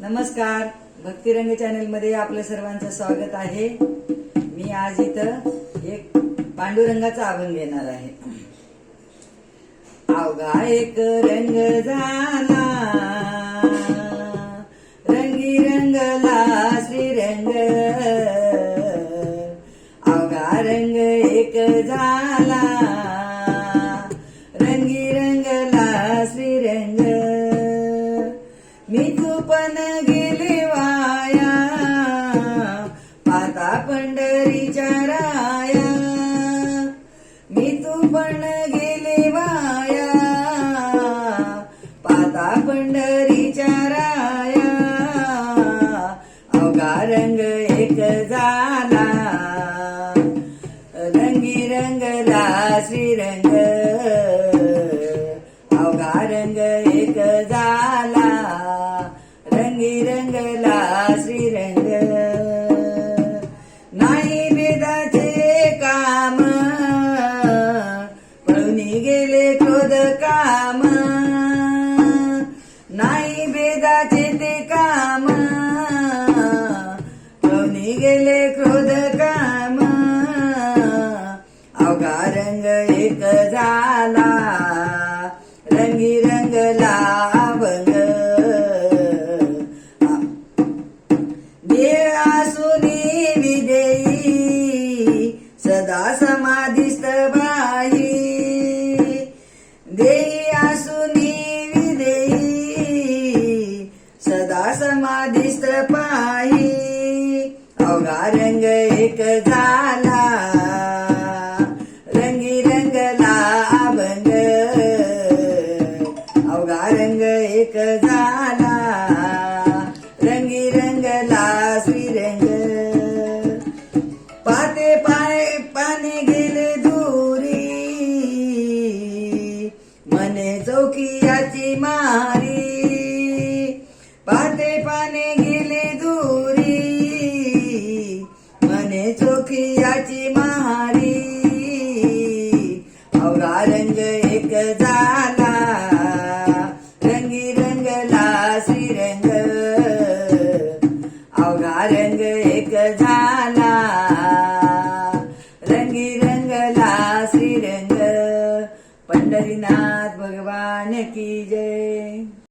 नमस्कार, भक्तिरंग चॅनल मध्ये आपल्या सर्वांचं स्वागत आहे। मी आज इथं एक पांडुरंगाचा अभंग घेणार आहे। अवघा एक रंग झाला, रंगी रंगला श्रीरंग। अवघा रंग एक झाला, रंगी रंगला श्रीरंग। मी तू पण गेले वाया, पाता पंढरीच्या राया। मी तू पण गेले वाया, पाता पंढरीच्या राया। अवघा रंग एक झाला, रंगी रंगला श्रीरंग। अवघा रंग एक झाला, रंगी रंगला श्रीरंग। नाही भेदाचे काम, पळून गेले क्रोध काम। नाही भेदाचे ते काम, पळून गेले क्रोध काम। अवघा रंग एक झाला, रंगी रंगला अभंग। देव आसुनी विदेई, सदा समाधिस्थ बाई। देई आसुनी विदेई, सदा समाधिस्थ पाही। अवघा रंग एक झाला, रंगी रंगला अभंग। अवघा रंग एक झाला, रंगी रंगला श्रीरंग। पाते पाने गेले दूरी, मने चौकियाची मारी। पाते पाने गेले दूरी, मने चौकियाची मारी। अवघा रंग एक झाला, रंगी रंगला श्रीरंग। अवघा रंग एक झाला, रंगी रंगला श्रीरंग। पंढरीनाथ भगवान की जय।